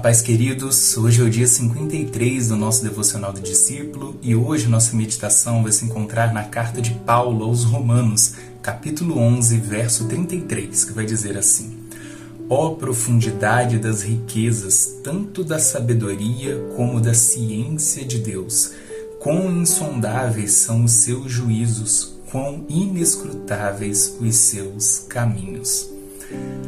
Paz, queridos, hoje é o dia 53 do nosso Devocional do Discípulo e hoje nossa meditação vai se encontrar na carta de Paulo aos Romanos, capítulo 11, verso 33, que vai dizer assim: Ó profundidade das riquezas, tanto da sabedoria como da ciência de Deus! Quão insondáveis são os seus juízos, quão inescrutáveis os seus caminhos.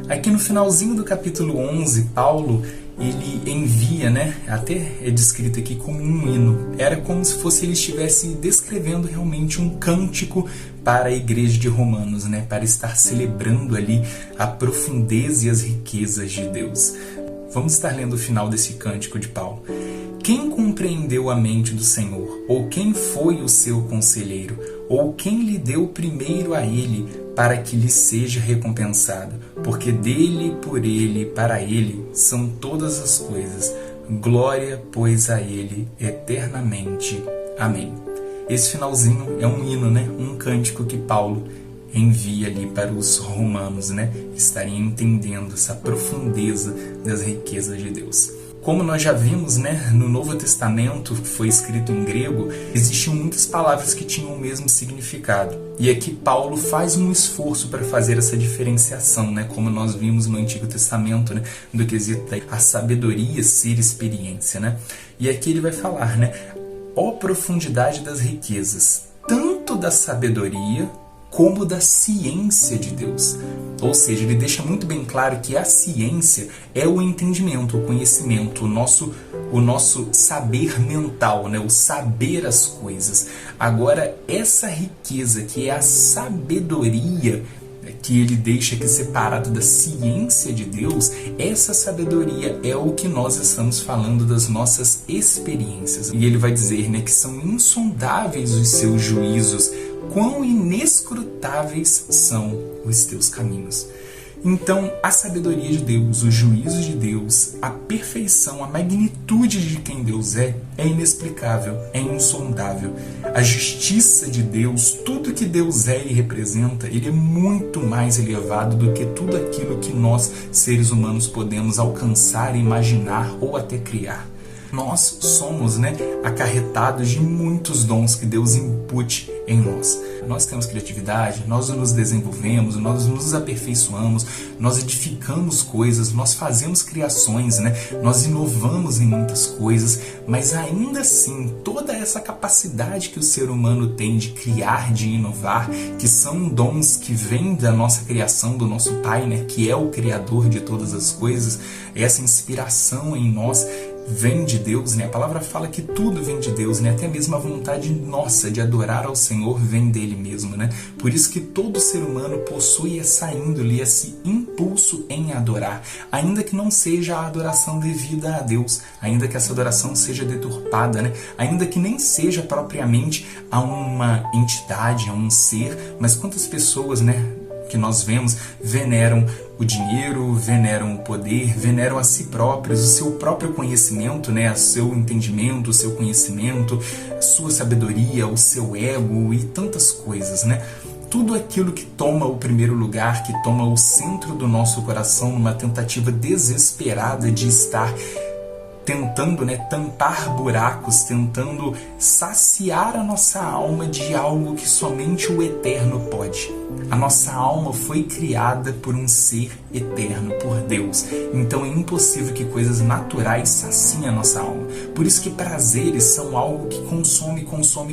Aqui no finalzinho do capítulo 11, Paulo ele envia, até é descrito aqui como um hino. Era como se fosse ele estivesse descrevendo realmente um cântico para a igreja de Romanos, para estar celebrando ali a profundeza e as riquezas de Deus. Vamos estar lendo o final desse cântico de Paulo. Quem compreendeu a mente do Senhor? Ou quem foi o seu conselheiro? Ou quem lhe deu primeiro a ele, para que lhe seja recompensado? Porque dele, por ele, para ele, são todas as coisas. Glória, pois, a ele, eternamente. Amém. Esse finalzinho é um hino, um cântico que Paulo envia ali para os romanos, estarem entendendo essa profundeza das riquezas de Deus. Como nós já vimos, no Novo Testamento, que foi escrito em grego, existiam muitas palavras que tinham o mesmo significado. E aqui Paulo faz um esforço para fazer essa diferenciação, como nós vimos no Antigo Testamento, do quesito a sabedoria ser experiência. E aqui ele vai falar, ó profundidade das riquezas, tanto da sabedoria como da ciência de Deus. Ou seja, ele deixa muito bem claro que a ciência é o entendimento, o conhecimento, o nosso saber mental, o saber as coisas. Agora, essa riqueza que é a sabedoria, que ele deixa aqui separado da ciência de Deus, essa sabedoria é o que nós estamos falando das nossas experiências. E ele vai dizer que são insondáveis os seus juízos, quão inescrutáveis são os teus caminhos. Então, a sabedoria de Deus, os juízos de Deus, a perfeição, a magnitude de quem Deus é inexplicável, é insondável. A justiça de Deus, tudo que Deus é e representa, ele é muito mais elevado do que tudo aquilo que nós, seres humanos, podemos alcançar, imaginar ou até criar. Nós somos acarretados de muitos dons que Deus impute em nós. Nós temos criatividade, nós nos desenvolvemos, nós nos aperfeiçoamos, nós edificamos coisas, nós fazemos criações, nós inovamos em muitas coisas, mas ainda assim, toda essa capacidade que o ser humano tem de criar, de inovar, que são dons que vêm da nossa criação, do nosso Pai, que é o Criador de todas as coisas, essa inspiração em nós vem de Deus, a palavra fala que tudo vem de Deus, até mesmo a vontade nossa de adorar ao Senhor vem dele mesmo, Por isso que todo ser humano possui essa índole, esse impulso em adorar, ainda que não seja a adoração devida a Deus, ainda que essa adoração seja deturpada, ainda que nem seja propriamente a uma entidade, a um ser, mas quantas pessoas, que nós vemos, veneram o dinheiro, veneram o poder, veneram a si próprios, o seu próprio conhecimento, o seu entendimento, o seu conhecimento, a sua sabedoria, o seu ego e tantas coisas, Tudo aquilo que toma o primeiro lugar, que toma o centro do nosso coração numa tentativa desesperada de estar tentando tampar buracos, tentando saciar a nossa alma de algo que somente o eterno pode. A nossa alma foi criada por um ser eterno, por Deus. Então é impossível que coisas naturais saciem a nossa alma. Por isso que prazeres são algo que consome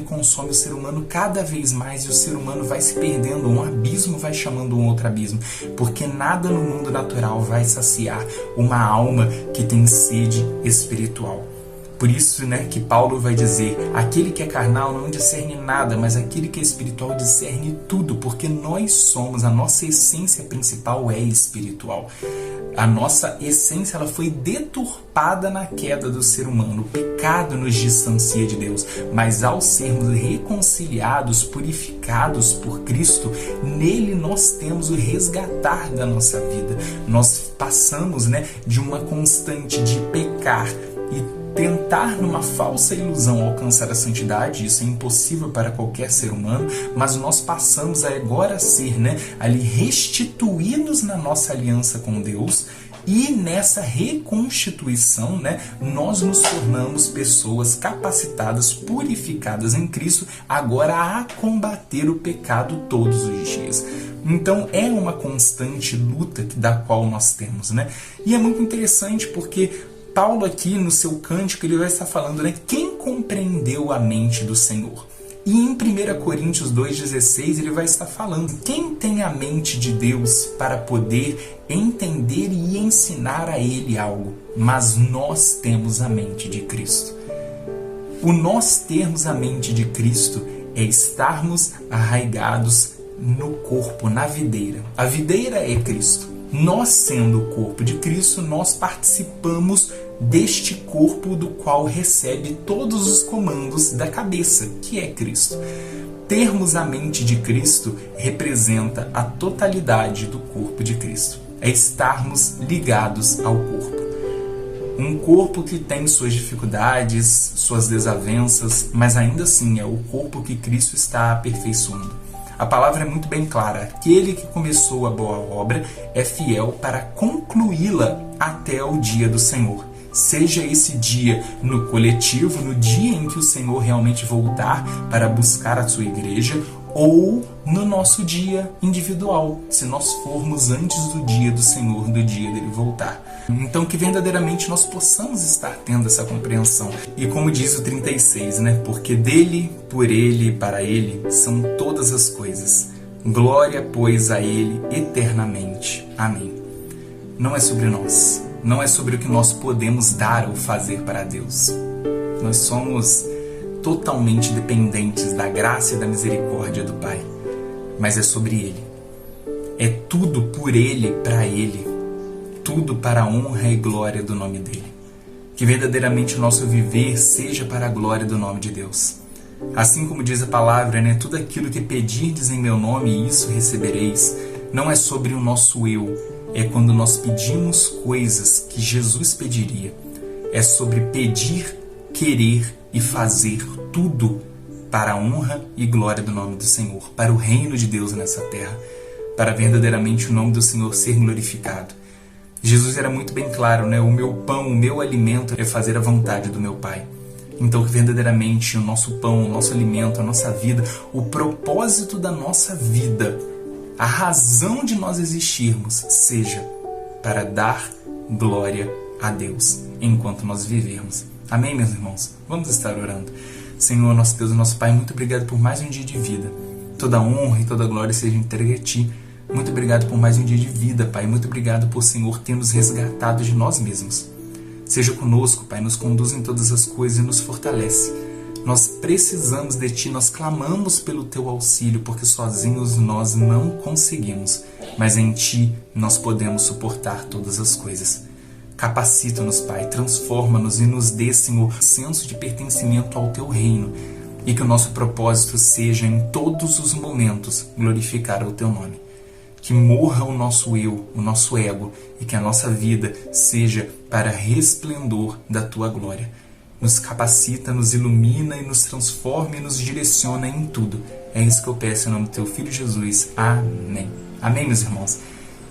o ser humano cada vez mais, e o ser humano vai se perdendo, um abismo vai chamando um outro abismo, porque nada no mundo natural vai saciar uma alma que tem sede espiritual. Por isso, que Paulo vai dizer, aquele que é carnal não discerne nada, mas aquele que é espiritual discerne tudo, porque nós somos, a nossa essência principal é espiritual. A nossa essência ela foi deturpada na queda do ser humano. O pecado nos distancia de Deus, mas ao sermos reconciliados, purificados por Cristo, nele nós temos o resgatar da nossa vida. Nós passamos de uma constante de pecar e tentar numa falsa ilusão alcançar a santidade. Isso é impossível para qualquer ser humano, mas nós passamos a agora ser ali restituídos na nossa aliança com Deus E nessa reconstituição, né, nós nos tornamos pessoas capacitadas, purificadas em Cristo, agora a combater o pecado todos os dias. Então é uma constante luta da qual nós temos, né? E é muito interessante porque Paulo aqui no seu cântico ele vai estar falando, né, quem compreendeu a mente do Senhor? E em 1 Coríntios 2,16 ele vai estar falando, quem tem a mente de Deus para poder entender e ensinar a ele algo? Mas nós temos a mente de Cristo. O nós termos a mente de Cristo é estarmos arraigados no corpo, na videira. A videira é Cristo. Nós, sendo o corpo de Cristo, nós participamos deste corpo do qual recebe todos os comandos da cabeça, que é Cristo. Termos a mente de Cristo representa a totalidade do corpo de Cristo. É estarmos ligados ao corpo. Um corpo que tem suas dificuldades, suas desavenças, mas ainda assim é o corpo que Cristo está aperfeiçoando. A palavra é muito bem clara. Aquele que começou a boa obra é fiel para concluí-la até o dia do Senhor. Seja esse dia no coletivo, no dia em que o Senhor realmente voltar para buscar a sua igreja, ou no nosso dia individual, se nós formos antes do dia do Senhor, do dia dele voltar. Então que verdadeiramente nós possamos estar tendo essa compreensão. E como diz o 36, né? Porque dele, por ele e para ele são todas as coisas. Glória, pois, a ele eternamente. Amém. Não é sobre nós. Não é sobre o que nós podemos dar ou fazer para Deus. Nós somos totalmente dependentes da graça e da misericórdia do Pai. Mas é sobre Ele. É tudo por Ele, para Ele. Tudo para a honra e glória do nome dEle. Que verdadeiramente o nosso viver seja para a glória do nome de Deus. Assim como diz a palavra, né? Tudo aquilo que pedirdes em meu nome, isso recebereis. Não é sobre o nosso eu. É quando nós pedimos coisas que Jesus pediria. É sobre pedir, querer e fazer tudo para a honra e glória do nome do Senhor, para o reino de Deus nessa terra, para verdadeiramente o nome do Senhor ser glorificado. Jesus era muito bem claro, né? O meu pão, o meu alimento é fazer a vontade do meu Pai. Então que verdadeiramente o nosso pão, o nosso alimento, a nossa vida, o propósito da nossa vida, a razão de nós existirmos, seja para dar glória a Deus enquanto nós vivermos. Amém, meus irmãos? Vamos estar orando. Senhor, nosso Deus e nosso Pai, muito obrigado por mais um dia de vida. Toda honra e toda glória seja entregue a Ti. Muito obrigado por mais um dia de vida, Pai. Muito obrigado por, Senhor, ter nos resgatado de nós mesmos. Seja conosco, Pai, nos conduz em todas as coisas e nos fortalece. Nós precisamos de Ti, nós clamamos pelo Teu auxílio, porque sozinhos nós não conseguimos, mas em Ti nós podemos suportar todas as coisas. Capacita-nos, Pai, transforma-nos e nos dê, Senhor, senso de pertencimento ao Teu reino, e que o nosso propósito seja, em todos os momentos, glorificar o Teu nome. Que morra o nosso eu, o nosso ego, e que a nossa vida seja para resplendor da Tua glória. Nos capacita, nos ilumina e nos transforma e nos direciona em tudo. É isso que eu peço em nome do Teu Filho Jesus. Amém. Amém, meus irmãos.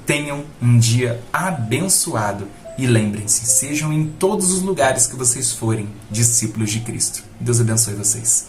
Tenham um dia abençoado e lembrem-se, sejam em todos os lugares que vocês forem discípulos de Cristo. Deus abençoe vocês.